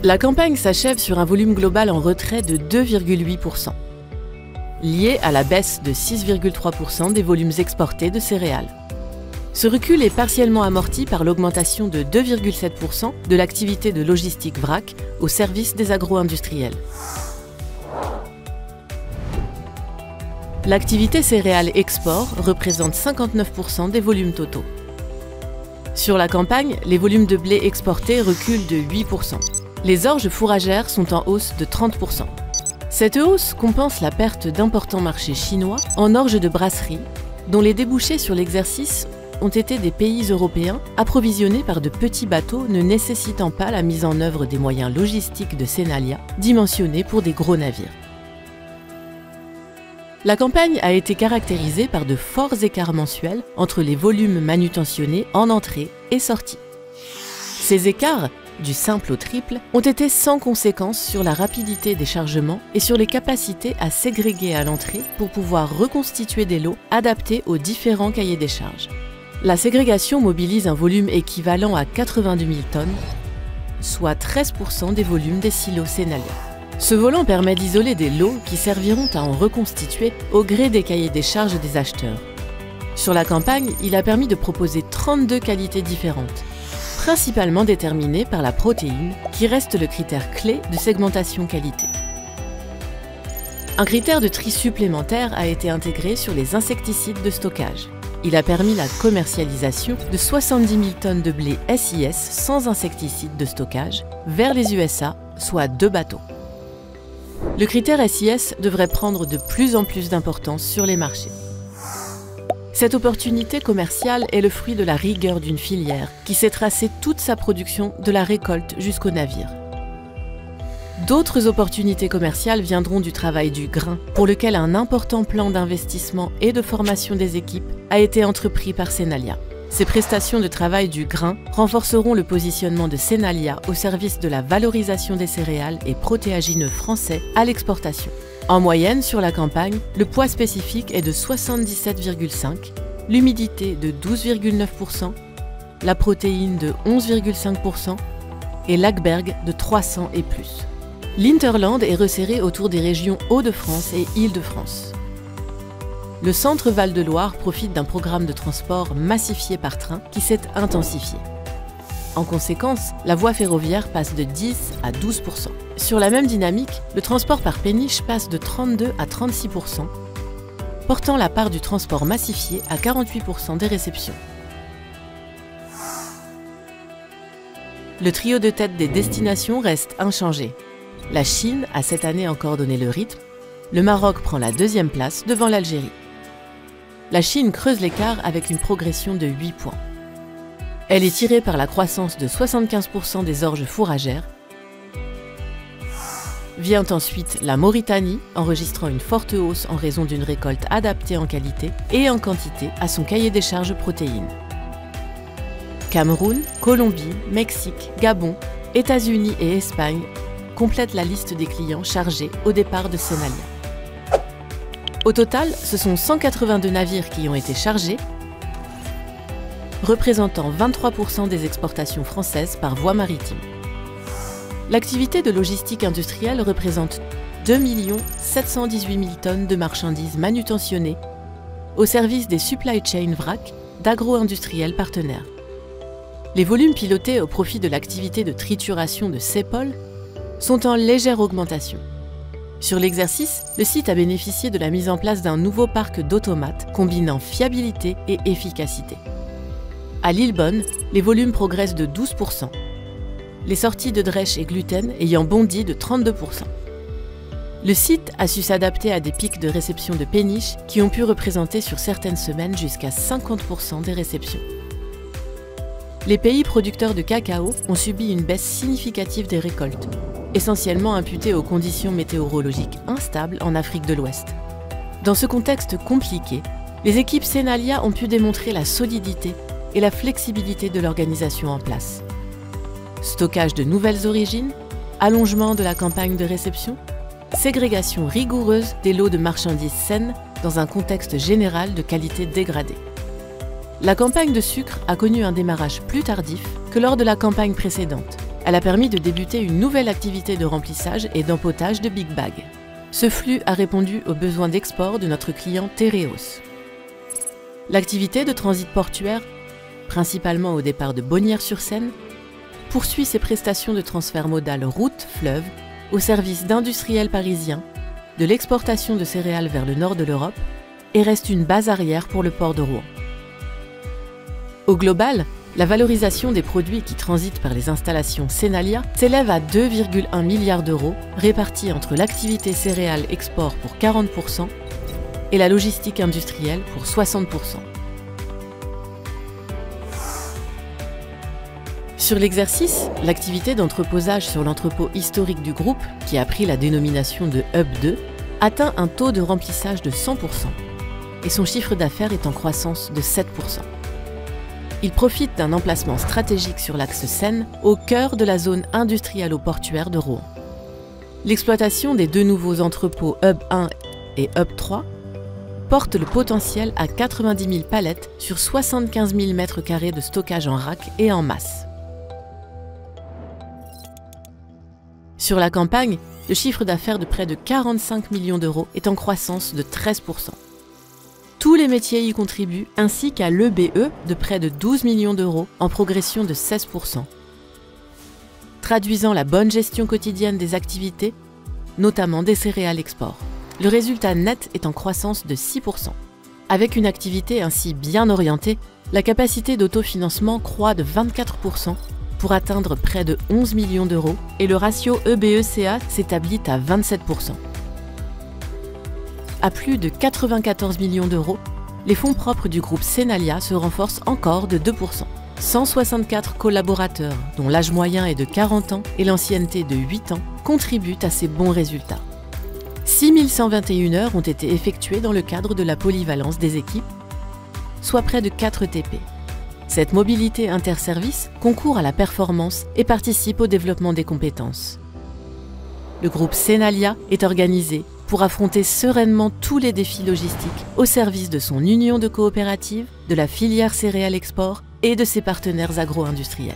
La campagne s'achève sur un volume global en retrait de 2,8%, lié à la baisse de 6,3% des volumes exportés de céréales. Ce recul est partiellement amorti par l'augmentation de 2,7% de l'activité de logistique vrac au service des agro-industriels. L'activité céréales export représente 59% des volumes totaux. Sur la campagne, les volumes de blé exportés reculent de 8%. Les orges fourragères sont en hausse de 30%. Cette hausse compense la perte d'importants marchés chinois en orge de brasserie, dont les débouchés sur l'exercice ont été des pays européens approvisionnés par de petits bateaux ne nécessitant pas la mise en œuvre des moyens logistiques de Senalia, dimensionnés pour des gros navires. La campagne a été caractérisée par de forts écarts mensuels entre les volumes manutentionnés en entrée et sortie. Ces écarts, du simple au triple, ont été sans conséquence sur la rapidité des chargements et sur les capacités à ségréguer à l'entrée pour pouvoir reconstituer des lots adaptés aux différents cahiers des charges. La ségrégation mobilise un volume équivalent à 82 000 tonnes, soit 13% des volumes des silos Senalia. Ce volant permet d'isoler des lots qui serviront à en reconstituer au gré des cahiers des charges des acheteurs. Sur la campagne, il a permis de proposer 32 qualités différentes, principalement déterminées par la protéine, qui reste le critère clé de segmentation qualité. Un critère de tri supplémentaire a été intégré sur les insecticides de stockage. Il a permis la commercialisation de 70 000 tonnes de blé SIS sans insecticides de stockage vers les USA, soit 2 bateaux. Le critère SIS devrait prendre de plus en plus d'importance sur les marchés. Cette opportunité commerciale est le fruit de la rigueur d'une filière qui s'est tracée toute sa production de la récolte jusqu'au navire. D'autres opportunités commerciales viendront du travail du grain, pour lequel un important plan d'investissement et de formation des équipes a été entrepris par Senalia. Ces prestations de travail du grain renforceront le positionnement de Senalia au service de la valorisation des céréales et protéagineux français à l'exportation. En moyenne, sur la campagne, le poids spécifique est de 77,5, l'humidité de 12,9%, la protéine de 11,5% et l'Agberg de 300 et plus. L'Hinterland est resserré autour des régions Hauts-de-France et Île-de-France. Le centre Val-de-Loire profite d'un programme de transport massifié par train qui s'est intensifié. En conséquence, la voie ferroviaire passe de 10 à 12%. Sur la même dynamique, le transport par péniche passe de 32 à 36%, portant la part du transport massifié à 48% des réceptions. Le trio de tête des destinations reste inchangé. La Chine a cette année encore donné le rythme. Le Maroc prend la 2e place devant l'Algérie. La Chine creuse l'écart avec une progression de 8 points. Elle est tirée par la croissance de 75% des orges fourragères. Vient ensuite la Mauritanie, enregistrant une forte hausse en raison d'une récolte adaptée en qualité et en quantité à son cahier des charges protéines. Cameroun, Colombie, Mexique, Gabon, États-Unis et Espagne complètent la liste des clients chargés au départ de Senalia. Au total, ce sont 182 navires qui ont été chargés, représentant 23% des exportations françaises par voie maritime. L'activité de logistique industrielle représente 2 718 000 tonnes de marchandises manutentionnées au service des supply chain vrac d'agro-industriels partenaires. Les volumes pilotés au profit de l'activité de trituration de Saipol sont en légère augmentation. Sur l'exercice, le site a bénéficié de la mise en place d'un nouveau parc d'automates combinant fiabilité et efficacité. À Lillebonne, les volumes progressent de 12%, les sorties de drèche et gluten ayant bondi de 32%. Le site a su s'adapter à des pics de réception de péniches qui ont pu représenter sur certaines semaines jusqu'à 50% des réceptions. Les pays producteurs de cacao ont subi une baisse significative des récoltes, essentiellement imputée aux conditions météorologiques instables en Afrique de l'Ouest. Dans ce contexte compliqué, les équipes Senalia ont pu démontrer la solidité et la flexibilité de l'organisation en place. Stockage de nouvelles origines, allongement de la campagne de réception, ségrégation rigoureuse des lots de marchandises saines dans un contexte général de qualité dégradée. La campagne de sucre a connu un démarrage plus tardif que lors de la campagne précédente, Elle a permis de débuter une nouvelle activité de remplissage et d'empotage de big bags. Ce flux a répondu aux besoins d'export de notre client Tereos. L'activité de transit portuaire, principalement au départ de Bonnières-sur-Seine, poursuit ses prestations de transfert modal route-fleuve au service d'industriels parisiens, de l'exportation de céréales vers le nord de l'Europe et reste une base arrière pour le port de Rouen. Au global, la valorisation des produits qui transitent par les installations Senalia s'élève à 2,1 milliards d'euros, répartis entre l'activité céréales export pour 40% et la logistique industrielle pour 60%. Sur l'exercice, l'activité d'entreposage sur l'entrepôt historique du groupe, qui a pris la dénomination de Hub 2, atteint un taux de remplissage de 100% et son chiffre d'affaires est en croissance de 7%. Il profite d'un emplacement stratégique sur l'axe Seine, au cœur de la zone industrialo-portuaire de Rouen. L'exploitation des 2 nouveaux entrepôts Hub 1 et Hub 3 porte le potentiel à 90 000 palettes sur 75 000 m² de stockage en rack et en masse. Sur la campagne, le chiffre d'affaires de près de 45 millions d'euros est en croissance de 13%. Tous les métiers y contribuent, ainsi qu'à l'EBE de près de 12 millions d'euros en progression de 16%. Traduisant la bonne gestion quotidienne des activités, notamment des céréales export. Le résultat net est en croissance de 6%. Avec une activité ainsi bien orientée, la capacité d'autofinancement croît de 24% pour atteindre près de 11 millions d'euros et le ratio EBE-CA s'établit à 27%. À plus de 94 millions d'euros, les fonds propres du groupe Senalia se renforcent encore de 2%. 164 collaborateurs, dont l'âge moyen est de 40 ans et l'ancienneté de 8 ans, contribuent à ces bons résultats. 6121 heures ont été effectuées dans le cadre de la polyvalence des équipes, soit près de 4 TP. Cette mobilité interservice concourt à la performance et participe au développement des compétences. Le groupe Senalia est organisé pour affronter sereinement tous les défis logistiques au service de son union de coopératives, de la filière céréales export et de ses partenaires agro-industriels.